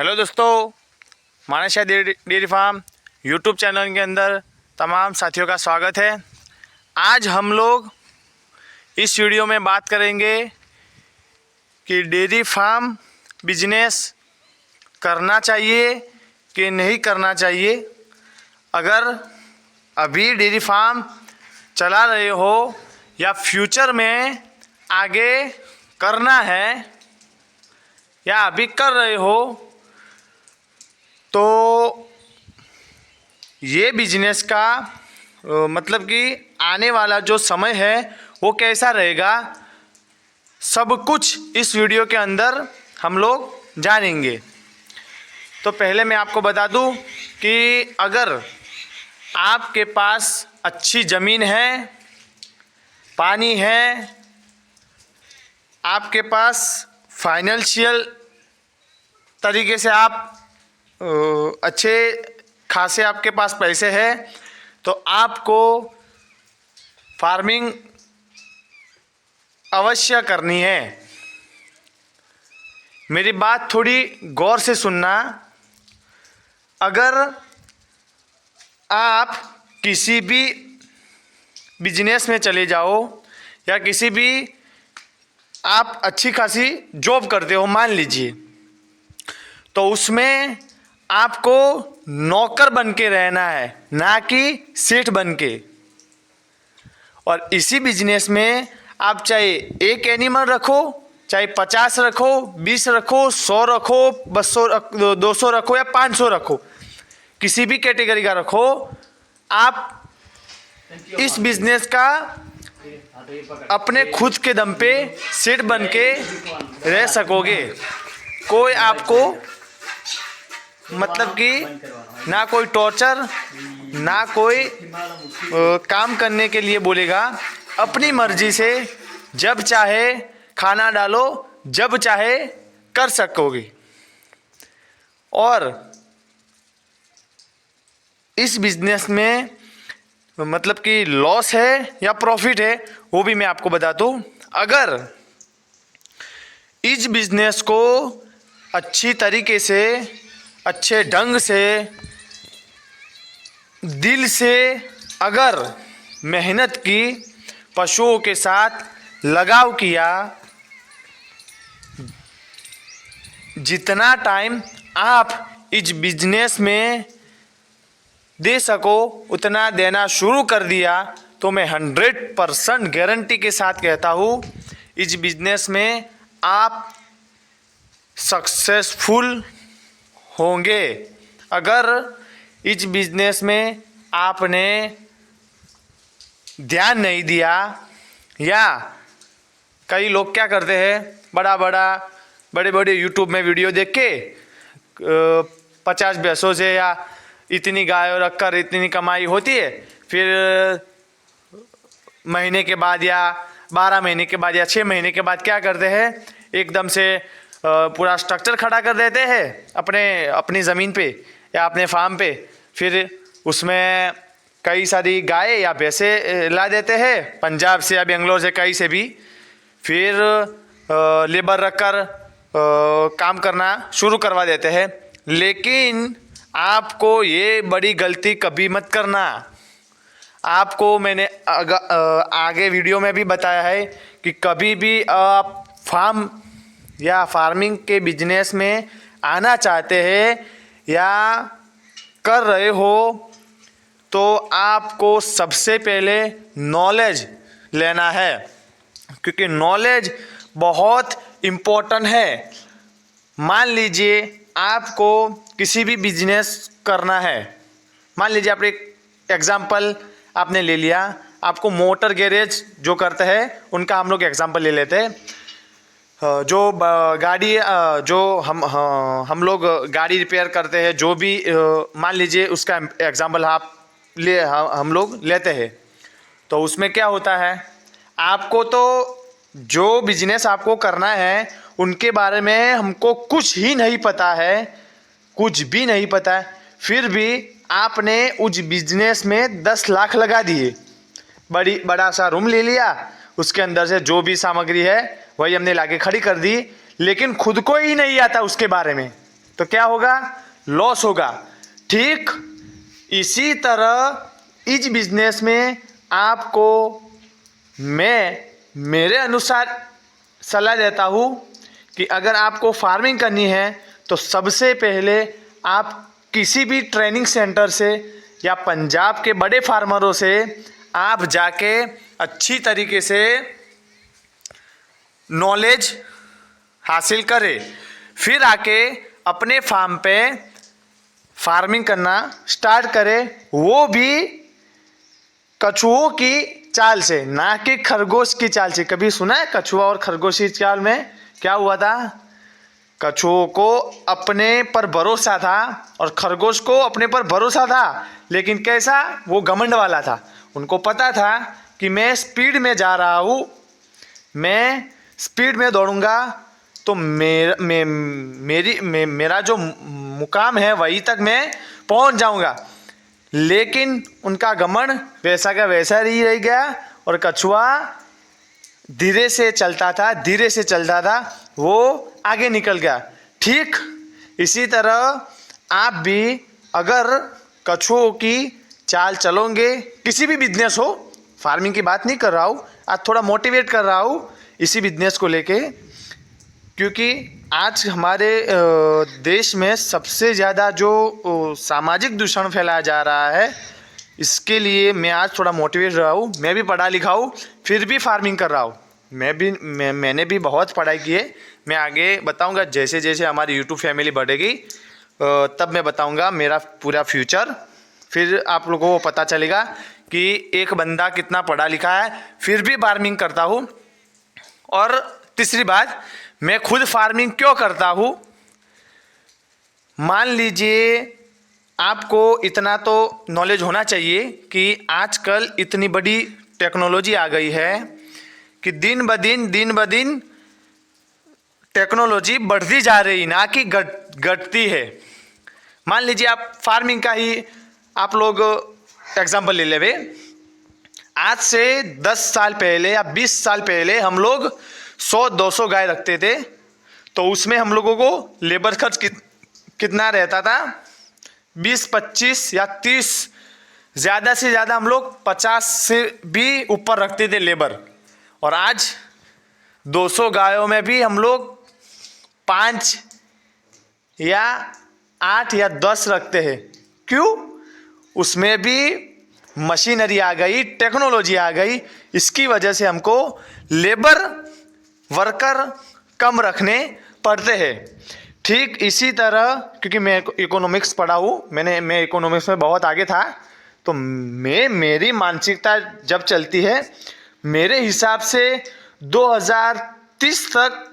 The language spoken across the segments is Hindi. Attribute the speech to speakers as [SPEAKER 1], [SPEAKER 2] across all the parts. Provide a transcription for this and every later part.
[SPEAKER 1] हेलो दोस्तों, मानेशाह डेयरी फार्म यूट्यूब चैनल के अंदर तमाम साथियों का स्वागत है। आज हम लोग इस वीडियो में बात करेंगे कि डेयरी फार्म बिजनेस करना चाहिए कि नहीं करना चाहिए। अगर अभी डेयरी फार्म चला रहे हो या फ्यूचर में आगे करना है या अभी कर रहे हो तो ये बिजनेस का मतलब कि आने वाला जो समय है वो कैसा रहेगा, सब कुछ इस वीडियो के अंदर हम लोग जानेंगे। तो पहले मैं आपको बता दूं कि अगर आपके पास अच्छी ज़मीन है, पानी है, आपके पास फाइनेंशियल तरीके से आप अच्छे खासे आपके पास पैसे हैं तो आपको फार्मिंग अवश्य करनी है। मेरी बात थोड़ी गौर से सुनना। अगर आप किसी भी बिजनेस में चले जाओ या किसी भी आप अच्छी खासी जॉब करते हो मान लीजिए, तो उसमें आपको नौकर बन के रहना है, ना कि सेठ बन के। और इसी बिजनेस में आप चाहे एक एनिमल रखो, चाहे 50 रखो, 20 रखो, 100 रखो, 200 200 रखो या 500 रखो, किसी भी कैटेगरी का रखो, आप इस बिजनेस का अपने खुद के दम पे सेठ बन के रह सकोगे। कोई आपको मतलब कि ना कोई टॉर्चर, ना कोई काम करने के लिए बोलेगा। अपनी मर्जी से जब चाहे खाना डालो, जब चाहे कर सकोगे। और इस बिजनेस में मतलब कि लॉस है या प्रॉफिट है वो भी मैं आपको बता दूं। अगर इस बिजनेस को अच्छी तरीके से, अच्छे ढंग से, दिल से अगर मेहनत की, पशुओं के साथ लगाव किया, जितना टाइम आप इस बिजनेस में दे सको उतना देना शुरू कर दिया, तो मैं 100% गारंटी के साथ कहता हूँ इस बिजनेस में आप सक्सेसफुल होंगे। अगर इस बिजनेस में आपने ध्यान नहीं दिया, या कई लोग क्या करते हैं, बड़े बड़े यूट्यूब में वीडियो देख के 50 भैंसों से या इतनी गाय रखकर इतनी कमाई होती है, फिर महीने के बाद या 12 महीने के बाद या 6 महीने के बाद क्या करते हैं, एकदम से पूरा स्ट्रक्चर खड़ा कर देते हैं अपनी ज़मीन पे या अपने फार्म पे। फिर उसमें कई सारी गाय या भैंसे ला देते हैं पंजाब से या बेंगलोर से, कहीं से भी। फिर लेबर रखकर काम करना शुरू करवा देते हैं। लेकिन आपको ये बड़ी गलती कभी मत करना। आपको मैंने आगे वीडियो में भी बताया है कि कभी भी आप फार्म या फार्मिंग के बिजनेस में आना चाहते हैं या कर रहे हो तो आपको सबसे पहले नॉलेज लेना है, क्योंकि नॉलेज बहुत इम्पोर्टेंट है। मान लीजिए आपको किसी भी बिजनेस करना है, मान लीजिए आप एक एग्जांपल आपने ले लिया, आपको मोटर गैरेज जो करते हैं उनका हम लोग एग्जांपल ले लेते हैं। जो गाड़ी जो हम लोग गाड़ी रिपेयर करते हैं, जो भी मान लीजिए उसका एग्जांपल हम लोग लेते हैं। तो उसमें क्या होता है, आपको तो जो बिजनेस आपको करना है उनके बारे में हमको कुछ ही नहीं पता है, कुछ भी नहीं पता है, फिर भी आपने उस बिजनेस में 10 लाख लगा दिए। बड़ा सा रूम ले लिया, उसके अंदर से जो भी सामग्री है वही हमने लाके खड़ी कर दी, लेकिन खुद को ही नहीं आता उसके बारे में, तो क्या होगा, लॉस होगा। ठीक इसी तरह इस बिजनेस में आपको मैं मेरे अनुसार सलाह देता हूँ कि अगर आपको फार्मिंग करनी है तो सबसे पहले आप किसी भी ट्रेनिंग सेंटर से या पंजाब के बड़े फार्मरों से आप जाके अच्छी तरीके से नॉलेज हासिल करें, फिर आके अपने फार्म पे फार्मिंग करना स्टार्ट करें, वो भी कछुओं की चाल से, ना कि खरगोश की चाल से। कभी सुना है कछुआ और खरगोश की चाल में क्या हुआ था? कछुओं को अपने पर भरोसा था और खरगोश को अपने पर भरोसा था, लेकिन कैसा, वो घमंड वाला था। उनको पता था कि मैं स्पीड में जा रहा हूँ, मैं स्पीड में दौड़ूंगा तो मेरा जो मुकाम है वहीं तक मैं पहुंच जाऊंगा। लेकिन उनका घमंड वैसा का वैसा ही रह गया और कछुआ धीरे से चलता था, वो आगे निकल गया। ठीक इसी तरह आप भी अगर कछुओं की चाल चलोगे, किसी भी बिजनेस हो, फार्मिंग की बात नहीं कर रहा हूँ, आज थोड़ा मोटिवेट कर रहा हूँ इसी बिजनेस को लेके, क्योंकि आज हमारे देश में सबसे ज़्यादा जो सामाजिक दूषण फैलाया जा रहा है, इसके लिए मैं आज थोड़ा मोटिवेट रहा हूँ। मैं भी पढ़ा लिखा हूँ, फिर भी फार्मिंग कर रहा हूँ। मैंने भी बहुत पढ़ाई की है। मैं आगे बताऊँगा, जैसे जैसे हमारी यूट्यूब फैमिली बढ़ेगी तब मैं बताऊँगा मेरा पूरा फ्यूचर। फिर आप लोगों को पता चलेगा कि एक बंदा कितना पढ़ा लिखा है फिर भी फार्मिंग करता हूँ। और तीसरी बात, मैं खुद फार्मिंग क्यों करता हूँ। मान लीजिए आपको इतना तो नॉलेज होना चाहिए कि आजकल इतनी बड़ी टेक्नोलॉजी आ गई है कि दिन ब दिन टेक्नोलॉजी बढ़ती जा रही, ना कि घटती है। मान लीजिए आप फार्मिंग का ही आप लोग एग्जाम्पल ले लेवे। आज से 10 साल पहले या 20 साल पहले हम लोग 100-200 गाय रखते थे, तो उसमें हम लोगों को लेबर खर्च कितना रहता था, 20-25 या 30, ज़्यादा से ज़्यादा हम लोग 50 से भी ऊपर रखते थे लेबर। और आज 200 गायों में भी हम लोग 5 या 8 या 10 रखते हैं। क्यों? उसमें भी मशीनरी आ गई, टेक्नोलॉजी आ गई, इसकी वजह से हमको लेबर वर्कर कम रखने पड़ते हैं। ठीक इसी तरह, क्योंकि मैं इकोनॉमिक्स पढ़ा हूँ, मैं इकोनॉमिक्स में बहुत आगे था, तो मेरी मानसिकता जब चलती है, मेरे हिसाब से 2030 तक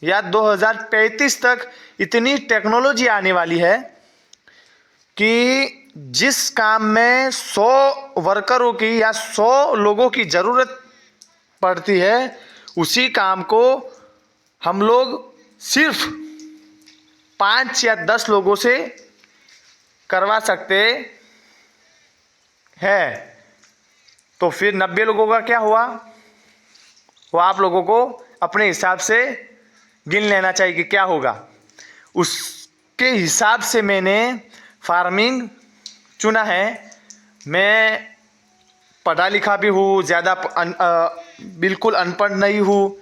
[SPEAKER 1] या 2035 तक इतनी टेक्नोलॉजी आने वाली है कि जिस काम में 100 वर्करों की या 100 लोगों की ज़रूरत पड़ती है, उसी काम को हम लोग सिर्फ 5 या 10 लोगों से करवा सकते हैं। तो फिर 90 लोगों का क्या हुआ, वो आप लोगों को अपने हिसाब से गिन लेना चाहिए कि क्या होगा। उसके हिसाब से मैंने फार्मिंग चुना है। मैं पढ़ा लिखा भी हूँ, ज़्यादा बिल्कुल अनपढ़ नहीं हूँ,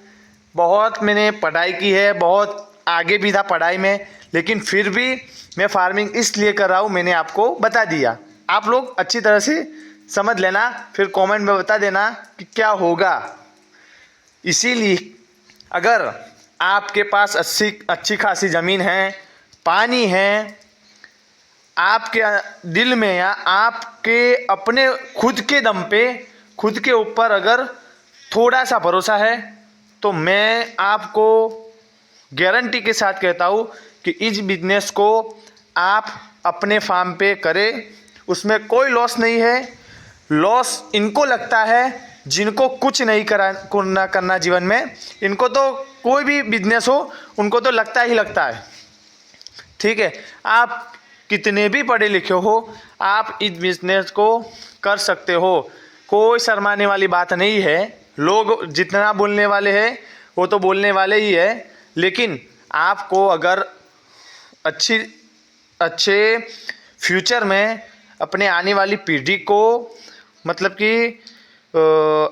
[SPEAKER 1] बहुत मैंने पढ़ाई की है, बहुत आगे भी था पढ़ाई में, लेकिन फिर भी मैं फार्मिंग इसलिए कर रहा हूँ, मैंने आपको बता दिया। आप लोग अच्छी तरह से समझ लेना, फिर कमेंट में बता देना कि क्या होगा। इसीलिए अगर आपके पास अच्छी खासी ज़मीन है, पानी है, आपके दिल में या आपके अपने खुद के दम पे, खुद के ऊपर अगर थोड़ा सा भरोसा है, तो मैं आपको गारंटी के साथ कहता हूँ कि इस बिजनेस को आप अपने फार्म पे करें, उसमें कोई लॉस नहीं है। लॉस इनको लगता है जिनको कुछ नहीं करना जीवन में, इनको तो कोई भी बिजनेस हो उनको तो लगता ही लगता है। ठीक है, आप कितने भी पढ़े लिखे हो, आप इस बिजनेस को कर सकते हो, कोई शर्माने वाली बात नहीं है। लोग जितना बोलने वाले हैं वो तो बोलने वाले ही है, लेकिन आपको अगर अच्छे फ्यूचर में अपने आने वाली पीढ़ी को मतलब कि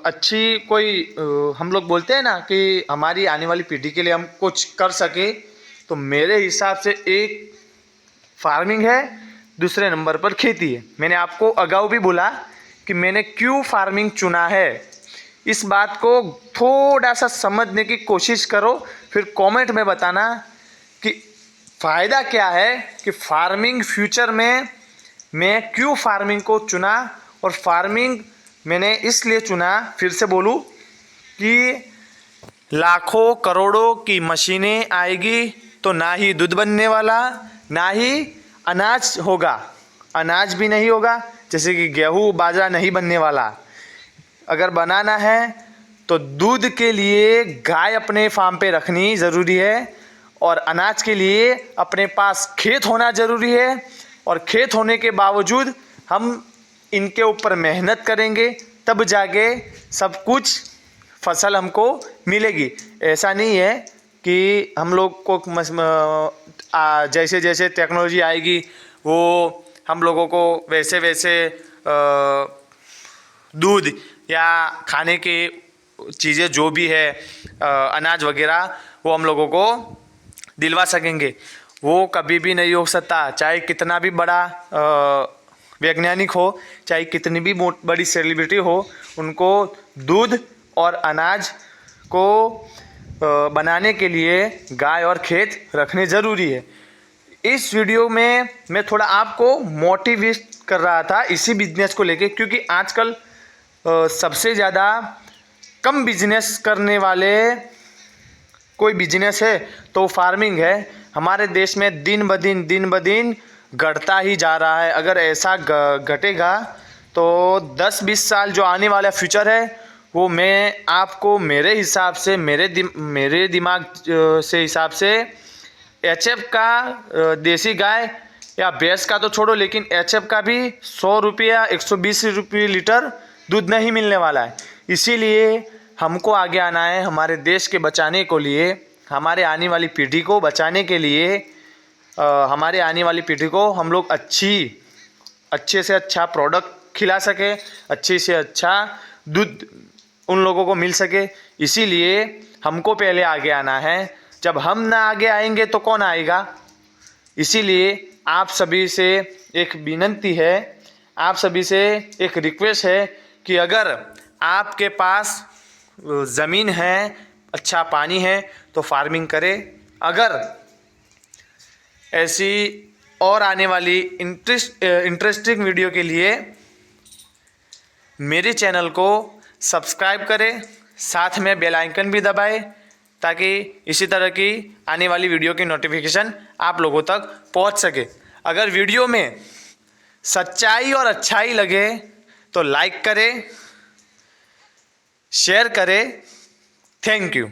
[SPEAKER 1] अच्छी कोई हम लोग बोलते हैं ना कि हमारी आने वाली पीढ़ी के लिए हम कुछ कर सके, तो मेरे हिसाब से एक फार्मिंग है, दूसरे नंबर पर खेती है। मैंने आपको अगाऊ भी बोला कि मैंने क्यों फार्मिंग चुना है। इस बात को थोड़ा सा समझने की कोशिश करो, फिर कमेंट में बताना कि फ़ायदा क्या है कि फार्मिंग फ्यूचर में मैं क्यों फार्मिंग को चुना। और फार्मिंग मैंने इसलिए चुना, फिर से बोलूँ, कि लाखों करोड़ों की मशीनें आएगी तो ना ही दूध बनने वाला, ना ही अनाज होगा, अनाज भी नहीं होगा, जैसे कि गेहूँ बाजरा नहीं बनने वाला। अगर बनाना है तो दूध के लिए गाय अपने फार्म पे रखनी ज़रूरी है, और अनाज के लिए अपने पास खेत होना ज़रूरी है, और खेत होने के बावजूद हम इनके ऊपर मेहनत करेंगे तब जाके सब कुछ फसल हमको मिलेगी। ऐसा नहीं है कि हम लोग को जैसे जैसे टेक्नोलॉजी आएगी वो हम लोगों को वैसे वैसे दूध या खाने की चीज़ें जो भी है अनाज वगैरह वो हम लोगों को दिलवा सकेंगे। वो कभी भी नहीं हो सकता, चाहे कितना भी बड़ा वैज्ञानिक हो, चाहे कितनी भी बड़ी सेलिब्रिटी हो, उनको दूध और अनाज को बनाने के लिए गाय और खेत रखने ज़रूरी है। इस वीडियो में मैं थोड़ा आपको मोटिवेट कर रहा था इसी बिजनेस को लेके, क्योंकि आजकल सबसे ज़्यादा कम बिजनेस करने वाले कोई बिजनेस है तो फार्मिंग है। हमारे देश में दिन ब दिन घटता ही जा रहा है। अगर ऐसा घटेगा तो 10-20 साल जो आने वाला फ्यूचर है वो मैं आपको मेरे हिसाब से मेरे दिमाग से हिसाब से एचएफ का देसी गाय या भैंस का तो छोड़ो, लेकिन एचएफ का भी 100 रुपया 120 रुपये लीटर दूध नहीं मिलने वाला है। इसीलिए हमको आगे आना है, हमारे देश के बचाने को लिए, हमारे आने वाली पीढ़ी को बचाने के लिए, हमारे आने वाली पीढ़ी को हम लोग अच्छे से अच्छा प्रोडक्ट खिला सके, अच्छे से अच्छा दूध उन लोगों को मिल सके। इसीलिए हमको पहले आगे आना है। जब हम ना आगे आएंगे तो कौन आएगा। इसीलिए आप सभी से एक विनती है, आप सभी से एक रिक्वेस्ट है कि अगर आपके पास ज़मीन है, अच्छा पानी है तो फार्मिंग करें। अगर ऐसी और आने वाली इंटरेस्टिंग वीडियो के लिए मेरे चैनल को सब्सक्राइब करें, साथ में बेल आइकन भी दबाएं ताकि इसी तरह की आने वाली वीडियो की नोटिफिकेशन आप लोगों तक पहुंच सके। अगर वीडियो में सच्चाई और अच्छाई लगे तो लाइक करें, शेयर करें। Thank you.